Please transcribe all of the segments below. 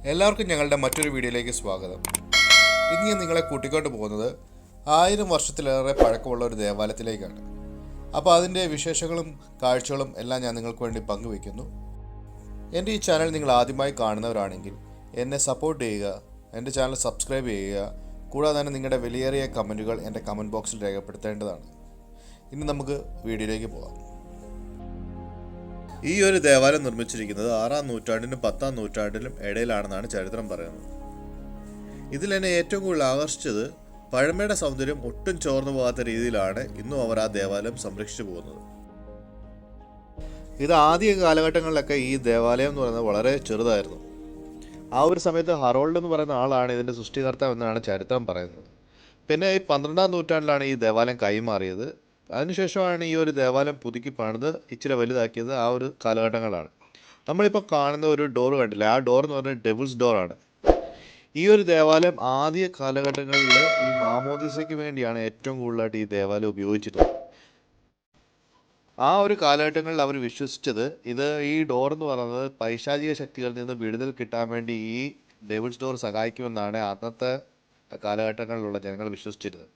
എല്ലാവർക്കും ഞങ്ങളുടെ മറ്റൊരു വീഡിയോയിലേക്ക് സ്വാഗതം. ഇന്ന് ഞാൻ നിങ്ങളെ കൂട്ടിക്കൊണ്ട് പോകുന്നത് 1000 വർഷത്തിലേറെ പഴക്കമുള്ള ഒരു ദേവാലയത്തിലേക്കാണ്. അപ്പോൾ അതിൻ്റെ വിശേഷങ്ങളും കാഴ്ചകളും എല്ലാം ഞാൻ നിങ്ങൾക്ക് വേണ്ടി പങ്കുവയ്ക്കുന്നു. എൻ്റെ ഈ ചാനൽ നിങ്ങൾ ആദ്യമായി കാണുന്നവരാണെങ്കിൽ എന്നെ സപ്പോർട്ട് ചെയ്യുക, എൻ്റെ ചാനൽ സബ്സ്ക്രൈബ് ചെയ്യുക, കൂടാതെ തന്നെ നിങ്ങളുടെ വിലയേറിയ കമൻറ്റുകൾ എൻ്റെ കമൻറ്റ് ബോക്സിൽ രേഖപ്പെടുത്തേണ്ടതാണ്. ഇനി നമുക്ക് വീഡിയോയിലേക്ക് പോകാം. ഈ ഒരു ദേവാലയം നിർമ്മിച്ചിരിക്കുന്നത് 6-ാം നൂറ്റാണ്ടിനും 10-ാം നൂറ്റാണ്ടിനും ഇടയിലാണെന്നാണ് ചരിത്രം പറയുന്നത്. ഇതിൽ എന്നെ ഏറ്റവും കൂടുതൽ ആകർഷിച്ചത് പഴമയുടെ സൗന്ദര്യം ഒട്ടും ചോർന്നു പോകാത്ത രീതിയിലാണ് ഇന്നും അവർ ആ ദേവാലയം സംരക്ഷിച്ചു പോകുന്നത്. ഇത് ആദ്യ കാലഘട്ടങ്ങളിലൊക്കെ ഈ ദേവാലയം എന്ന് പറയുന്നത് വളരെ ചെറുതായിരുന്നു. ആ ഒരു സമയത്ത് ഹറോൾഡ് എന്ന് പറയുന്ന ആളാണ് ഇതിൻ്റെ സൃഷ്ടികർത്താവ് എന്നാണ് ചരിത്രം പറയുന്നത്. പിന്നെ ഈ 12-ാം നൂറ്റാണ്ടിലാണ് ഈ ദേവാലയം കൈമാറിയത്. അതിനുശേഷമാണ് ഈ ഒരു ദേവാലയം പുതുക്കി പണിത് ഇച്ചിരി വലുതാക്കിയത്. ആ ഒരു കാലഘട്ടങ്ങളാണ്. നമ്മളിപ്പോൾ കാണുന്ന ഒരു ഡോർ കണ്ടില്ല, ആ ഡോർ എന്ന് പറഞ്ഞാൽ ഡെവിൾസ് ഡോറാണ്. ഈ ഒരു ദേവാലയം ആദ്യ കാലഘട്ടങ്ങളിൽ ഈ മാമോദിസയ്ക്ക് വേണ്ടിയാണ് ഏറ്റവും കൂടുതലായിട്ട് ഈ ദേവാലയം ഉപയോഗിച്ചിരുന്നത്. ആ ഒരു കാലഘട്ടങ്ങളിൽ അവർ വിശ്വസിച്ചത് ഈ ഡോർ എന്ന് പറയുന്നത് പൈശാചിക ശക്തികളിൽ നിന്ന് വിടുതൽ കിട്ടാൻ വേണ്ടി ഈ ഡെവിൾസ് ഡോർ സഹായിക്കുമെന്നാണ് അന്നത്തെ കാലഘട്ടങ്ങളിലുള്ള ജനങ്ങൾ വിശ്വസിച്ചിരുന്നത്.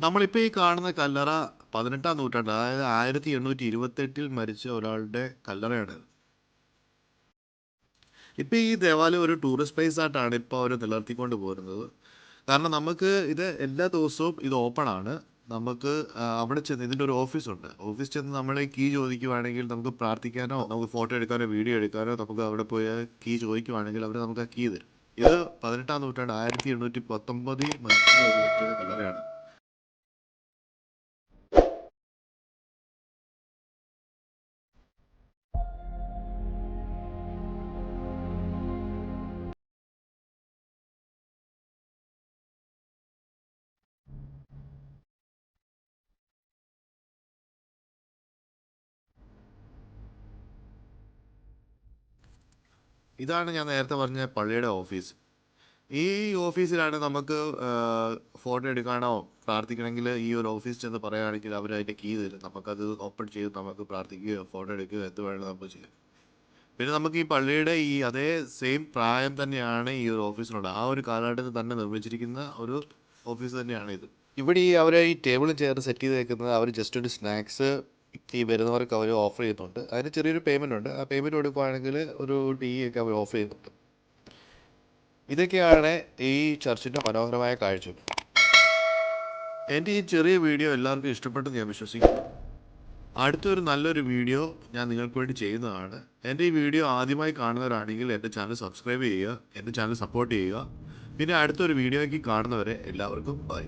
നമ്മളിപ്പോൾ ഈ കാണുന്ന കല്ലറ 18-ാം നൂറ്റാണ്ട്, അതായത് 1828 മരിച്ച ഒരാളുടെ കല്ലറയാണ്. ഇപ്പോൾ ഈ ദേവാലയം ഒരു ടൂറിസ്റ്റ് പ്ലേസ് ആയിട്ടാണ് ഇപ്പോൾ അവർ നിലനിർത്തിക്കൊണ്ട് പോരുന്നത്. കാരണം നമുക്ക് ഇത് എല്ലാ ദിവസവും ഇത് ഓപ്പൺ ആണ്. നമുക്ക് അവിടെ ചെന്ന് ഇതിൻ്റെ ഒരു ഓഫീസുണ്ട്. ഓഫീസ് ചെന്ന് നമ്മൾ കീ ചോദിക്കുവാണെങ്കിൽ നമുക്ക് പ്രാർത്ഥിക്കാനോ നമുക്ക് ഫോട്ടോ എടുക്കാനോ വീഡിയോ എടുക്കാനോ നമുക്ക് അവിടെ പോയി കീ ചോദിക്കുവാണെങ്കിൽ അവർ നമുക്ക് ആ കീ തരും. ഇത് 18-ാം നൂറ്റാണ്ട് 1819 മരിച്ച ഒരു വ്യക്തിയുടെ കല്ലറയാണ്. ഇതാണ് ഞാൻ നേരത്തെ പറഞ്ഞ പള്ളിയുടെ ഓഫീസ്. ഈ ഓഫീസിലാണ് നമുക്ക് ഫോട്ടോ എടുക്കാനോ പ്രാർത്ഥിക്കണമെങ്കിൽ ഈ ഒരു ഓഫീസ് ചെന്ന് പറയുകയാണെങ്കിൽ അവർ അതിൻ്റെ കീ തരും. നമുക്കത് ഓപ്പൺ ചെയ്ത് നമുക്ക് പ്രാർത്ഥിക്കുകയോ ഫോട്ടോ എടുക്കുകയോ എന്ത് വേണമെങ്കിലും നമുക്ക് ചെയ്യാം. പിന്നെ നമുക്ക് ഈ പള്ളിയുടെ ഈ അതേ സെയിം പ്രായം തന്നെയാണ് ഈ ഒരു ഓഫീസിനുള്ളത്. ആ ഒരു കാലഘട്ടത്തിൽ തന്നെ നിർമ്മിച്ചിരിക്കുന്ന ഒരു ഓഫീസ് തന്നെയാണ് ഇത്. ഇവിടെ അവർ ഈ ടേബിളും ചെയർ സെറ്റ് ചെയ്ത് വെക്കുന്നത് അവർ ജസ്റ്റ് ഒരു സ്നാക്സ് ഈ വരുന്നവർക്ക് അവർ ഓഫർ ചെയ്യുന്നുണ്ട്. അതിന് ചെറിയൊരു പേയ്മെൻ്റ് ഉണ്ട്. ആ പേയ്മെൻറ്റ് കൊടുക്കുകയാണെങ്കിൽ ഒരു ടീ ഒക്കെ അവർ ഓഫർ ചെയ്യുന്നുണ്ട്. ഇതൊക്കെയാണ് ഈ ചർച്ചിൻ്റെ മനോഹരമായ കാഴ്ച. എൻ്റെ ഈ ചെറിയ വീഡിയോ എല്ലാവർക്കും ഇഷ്ടപ്പെട്ടെന്ന് ഞാൻ വിശ്വസിക്കുന്നു. അടുത്തൊരു നല്ലൊരു വീഡിയോ ഞാൻ നിങ്ങൾക്ക് വേണ്ടി ചെയ്യുന്നതാണ്. എൻ്റെ ഈ വീഡിയോ ആദ്യമായി കാണുന്നവരാണെങ്കിൽ എൻ്റെ ചാനൽ സബ്സ്ക്രൈബ് ചെയ്യുക, എൻ്റെ ചാനൽ സപ്പോർട്ട് ചെയ്യുക. പിന്നെ അടുത്തൊരു വീഡിയോയ്ക്ക് കാണുന്നവരെ എല്ലാവർക്കും ബൈ.